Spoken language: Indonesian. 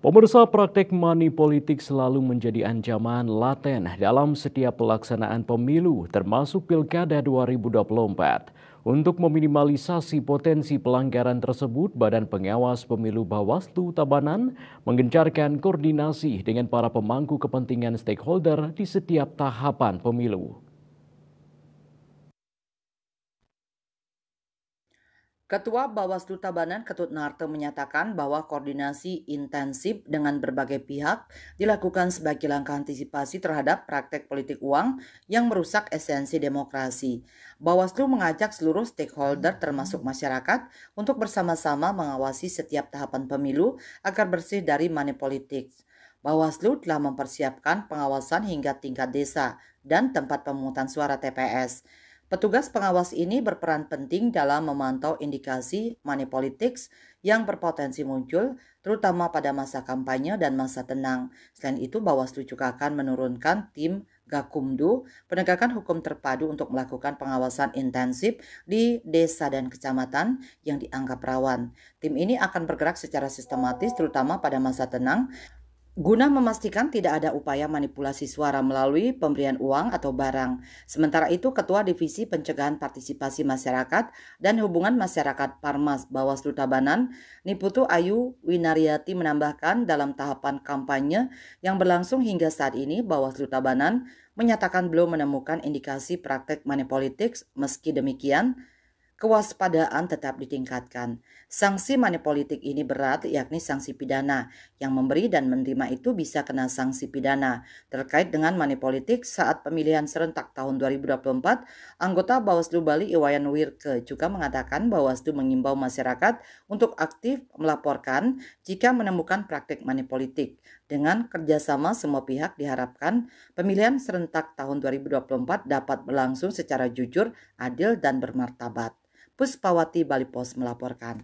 Pemirsa, praktek money politik selalu menjadi ancaman laten dalam setiap pelaksanaan pemilu, termasuk Pilkada 2024. Untuk meminimalisasi potensi pelanggaran tersebut, Badan Pengawas Pemilu Bawaslu Tabanan menggencarkan koordinasi dengan para pemangku kepentingan stakeholder di setiap tahapan pemilu. Ketua Bawaslu Tabanan Ketut Narte menyatakan bahwa koordinasi intensif dengan berbagai pihak dilakukan sebagai langkah antisipasi terhadap praktek politik uang yang merusak esensi demokrasi. Bawaslu mengajak seluruh stakeholder termasuk masyarakat untuk bersama-sama mengawasi setiap tahapan pemilu agar bersih dari money politics. Bawaslu telah mempersiapkan pengawasan hingga tingkat desa dan tempat pemungutan suara TPS. Petugas pengawas ini berperan penting dalam memantau indikasi money politics yang berpotensi muncul, terutama pada masa kampanye dan masa tenang. Selain itu, Bawaslu juga akan menurunkan tim Gakumdu, penegakan hukum terpadu untuk melakukan pengawasan intensif di desa dan kecamatan yang dianggap rawan. Tim ini akan bergerak secara sistematis, terutama pada masa tenang, guna memastikan tidak ada upaya manipulasi suara melalui pemberian uang atau barang. Sementara itu, Ketua Divisi Pencegahan Partisipasi Masyarakat dan Hubungan Masyarakat Parmas Bawaslu Tabanan, Niputu Ayu Winariati menambahkan dalam tahapan kampanye yang berlangsung hingga saat ini, Bawaslu Tabanan menyatakan belum menemukan indikasi praktek money politics. Meski demikian, kewaspadaan tetap ditingkatkan. Sanksi money politik ini berat, yakni sanksi pidana. Yang memberi dan menerima itu bisa kena sanksi pidana. Terkait dengan money politik saat pemilihan serentak tahun 2024, anggota Bawaslu Bali Iwayan Wirke juga mengatakan Bawaslu mengimbau masyarakat untuk aktif melaporkan jika menemukan praktik money politik. Dengan kerjasama semua pihak diharapkan pemilihan serentak tahun 2024 dapat berlangsung secara jujur, adil, dan bermartabat. Puspawati Bali Pos melaporkan.